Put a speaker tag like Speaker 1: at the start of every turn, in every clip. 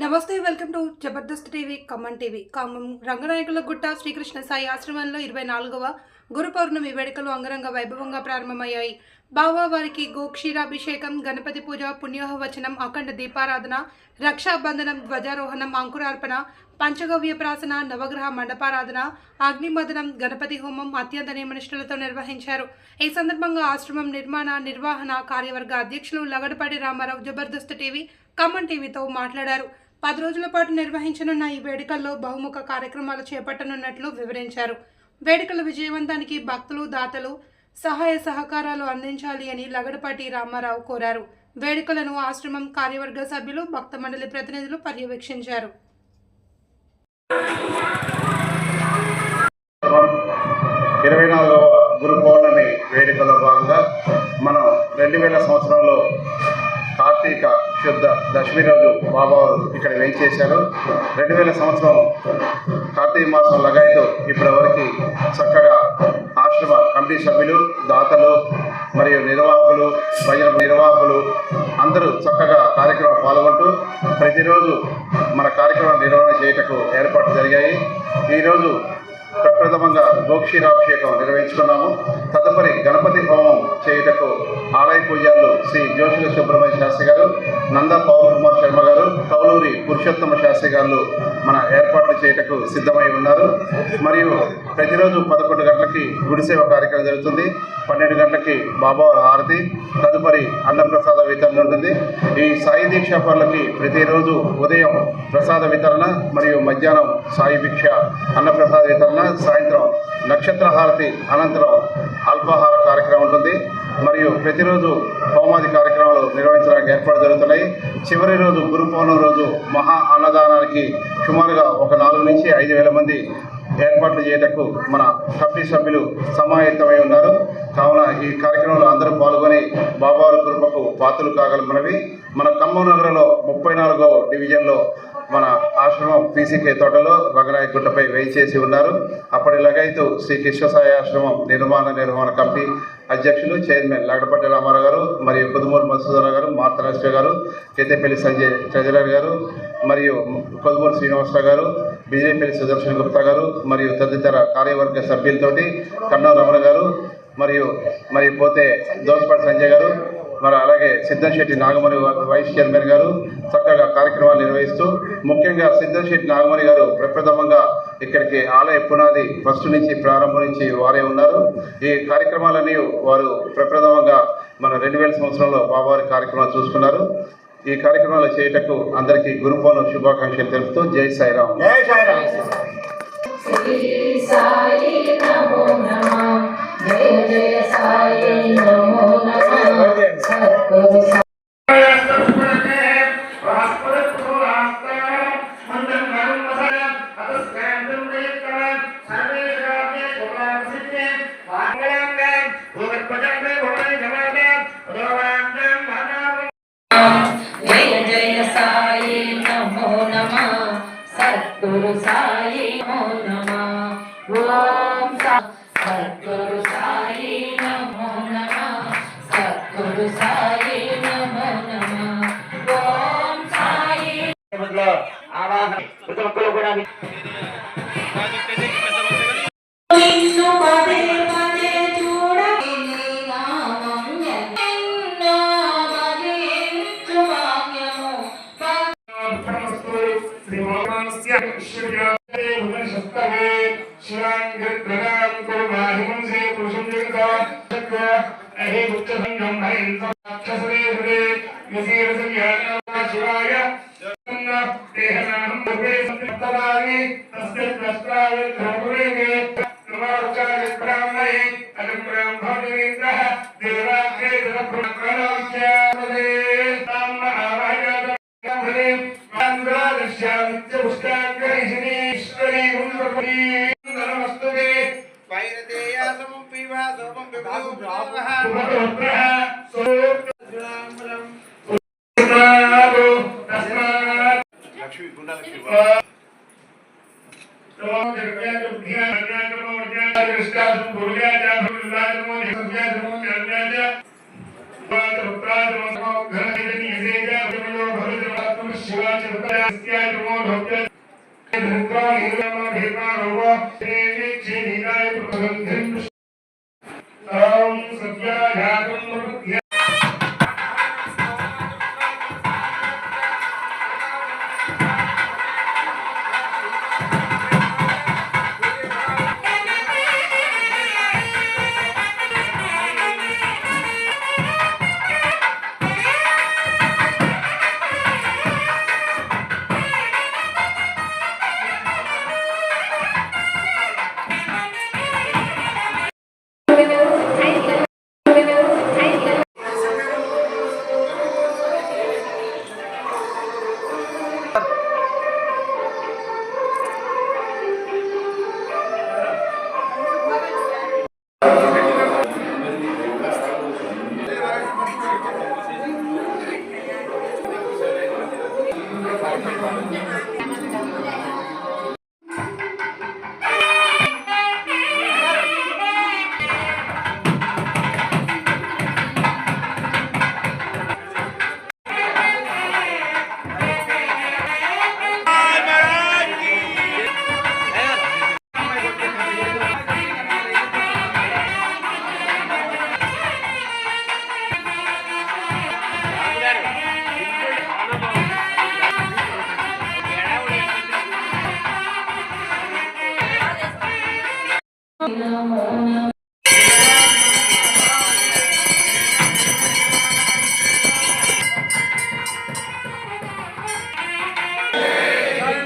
Speaker 1: నమస్తే, welcome to Jabardasth TV Khammam TV. Khammam రంగనాయకుల గుట్ట శ్రీకృష్ణ సాయి ఆశ్రమంలో 24వ గురు పౌర్ణమి వేడుకలు అంగరంగ వైభవంగా ప్రారంభమయ్యాయి. బాబావారికి గోక్షీరాభిషేకం, గణపతి పూజ, పుణ్యోహవచనం, అఖండ దీపారాధన, రక్షాబంధనం, ధ్వజారోహణం, అంకురార్పణ, పంచగవ్య ప్రాసన, నవగ్రహ మండపారాధన, అగ్నిమదనం, గణపతి హోమం అత్యంత నియమనిష్టలతో నిర్వహించారు. ఈ సందర్భంగా ఆశ్రమం నిర్వహణ కార్యవర్గ అధ్యక్షులు లగడపాటి రామారావు జబర్దస్త్ టీవీ ఖమ్మం టీవీతో మాట్లాడారు. 10 రోజుల పాటు నిర్వహించనున్న ఈ వేడుకల్లో బహుముఖ కార్యక్రమాలు చేపట్టనున్నట్లు వివరించారు. వేడుకల విజయవంతానికి భక్తులు, దాతలు సహాయ సహకారాలు అందించాలి అని లగడపాటి రామారావు కోరారు. వేడుకలను ఆశ్రమం కార్యవర్గ సభ్యులు, భక్త మండలి ప్రతినిధులు పర్యవేక్షించారు.
Speaker 2: 24వ గురు పౌర్ణమి వేడుకలో భాగంగా మనం 2000 సంవత్సరంలో కార్తీక శుద్ధ దశమి రోజు బాబావారు ఇక్కడ వేయించేశారు. 2000 సంవత్సరం కార్తీక మాసం లగాయితో ఇప్పటివరకు చక్కగా ఆశ్రమ కమిటీ సభ్యులు, దాతలు మరియు నిర్వాహకులు, భజన నిర్వాహకులు అందరూ చక్కగా కార్యక్రమం పాల్గొంటూ ప్రతిరోజు మన కార్యక్రమం నిర్వహణ చేయటకు ఏర్పాట్లు జరిగాయి. ఈరోజు ప్రప్రథమంగా గోక్షీరాభిషేకం నిర్వహించుకున్నాము. తదుపరి గణపతి హోమం చేయుటకు ఆలయ పూజారులు శ్రీ జోషుల సుబ్రహ్మణ్య శాస్త్రి గారు, నంద పవన్ కుమార్ శర్మ గారు, కౌలూరి పురుషోత్తమ శాస్త్రి గారు మన ఏర్పాట్లు చేయుటకు సిద్ధమై ఉన్నారు. మరియు ప్రతిరోజు 11 గంటలకి గుడిసేవ కార్యక్రమం జరుగుతుంది. 12 గంటలకి బాబావారి హారతి, తదుపరి అన్నప్రసాద వితరణ ఉంటుంది. ఈ సాయి దీక్షా పనులకి ప్రతిరోజు ఉదయం ప్రసాద వితరణ మరియు మధ్యాహ్నం సాయి భిక్ష అన్నప్రసాద వితరణ, సాయంత్రం నక్షత్ర హారతి అనంతరం అల్పాహార కార్యక్రమం ఉంటుంది. మరియు ప్రతిరోజు హోమాది కార్యక్రమాలు నిర్వహించడానికి ఏర్పాటు జరుగుతున్నాయి. చివరి రోజు గురు పౌర్ణమి రోజు మహా అన్నదానానికి సుమారుగా ఒక 4 నుంచి 5,000 మంది ఏర్పాట్లు చేయటకు మన కమిటీ సభ్యులు సమాయత్తమై ఉన్నారు. కావున ఈ కార్యక్రమంలో అందరూ పాల్గొని బాబావారి కృపకు పాత్రలు కాగలమన్నవి. మన ఖమ్మం నగరంలో 34వ డివిజన్లో మన ఆశ్రమం పీసీకే తోటలో రంగనాయక గుట్టపై వేయించేసి ఉన్నారు. అప్పటి లగైతు శ్రీ కృష్ణసాయి ఆశ్రమం నిర్మాణ కమిటీ అధ్యక్షులు, చైర్మన్ లగడపాటి రామారావు గారు, మరియు కొదుమూరు మధుసూదన గారు, మార్తరాష్ట్ర గారు, కేతేపల్లి సంజయ్ ట్రెజరర్ గారు, మరియు కొదుమూరు శ్రీనివాసరావు గారు, బిజేపల్లి సుదర్శన్ గుప్తా గారు, మరియు తదితర కార్యవర్గ సభ్యులతోటి కన్నా రమణ గారు, మరియు పోతే దోసపాటి సంజయ్ గారు, మరి అలాగే సిద్ధంశెట్టి నాగమణి వైస్ చైర్మన్ గారు చక్కగా కార్యక్రమాలు నిర్వహిస్తూ, ముఖ్యంగా సిద్ధంశెట్టి నాగమణి గారు ప్రప్రథమంగా ఇక్కడికి ఆలయ పునాది ఫస్ట్ నుంచి ప్రారంభం నుంచి వారే ఉన్నారు. ఈ కార్యక్రమాలన్నీ వారు ప్రప్రథమంగా మన 2000 సంవత్సరంలో బాబావారి కార్యక్రమాలు చూసుకున్నారు. ఈ కార్యక్రమాలు చేయటకు అందరికీ గురు పౌర్ణమి శుభాకాంక్షలు తెలుపుతూ జై సాయిరామ్. జై సాయిరామ్. శ్రీ సాయి నమో నమః, జయ జయ సాయి నమో నమః.
Speaker 3: సద్గురు సాయి నమో నమః. ఓం సద్గురు సాయి నమో నమః. సద్గురు సాయి నమో నమః. ఓం సాయి ఆవాహన ప్రతి ఒక్కరు కూడా నిన్ను పదే పదే చూడని నామం ఎన్నో భజించు భాగ్యము శ్రీ భగవానస్య ఈశ్వర్యాదే ఉదశస్తవే శివాంగత్రదాం కుర్మాహిమంసే పురుషం జగత అహే ఉచ్చసంగం హైంసక్షసరే హృదే యసీరసంయాన శివాయ దేహనాహం భూపే సంతరాని తస్య నష్టాయ ధర్మేగే నమోచాయ బ్రాహ్మణే అనుగ్రహం భవేంద్రః దేవాగ్రే ధర్మప్రణాంస్యామదే తామ్మ ఆవాయాద భవే ఆంధ్రాదశ్యామిత్య పుష్టాగ్రేశ్వరీ గుండ్రపతి నమస్తుతే వైరతేయాసం పివా సోమం విభూతః సుభద్రః సోత్రాంబరం నాదో తస్మాత్ లక్ష్మీ గుండలక్ష్మీ ఓం జగత్యాజ బుద్ధియా జ్ఞానమో జ్ఞాన విష్టాసు భూయాజ భూలాజమో జగత్యాజమో జ్ఞానజ వాత పుత్రాజమో ఘనజని యసేజ భూలో భవిజమాత్మ శివాచ जय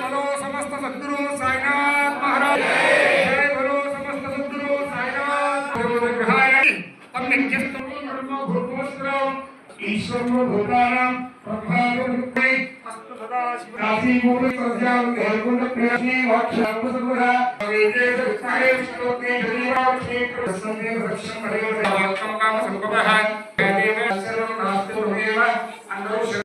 Speaker 3: बोलो समस्त सद्गुरु साईनाथ महाराज जय बोलो समस्त सद्गुरु साईनाथ ग्रहाय तन्नित्यस्तु नमो भूतोस्त्रम ईश्वरो भूतानां प्रभावरूपे अस्तु सदा काशी मूल सज्जां हेलकुंड प्रियसी वाक्षांग सद्गुरा वेदे सत्ताये श्लोके जरीवा श्री कृष्णदेव रक्षं हरे वाक्यं काम संभवः वेदे सर्वं नास्ति भवेव अन्नो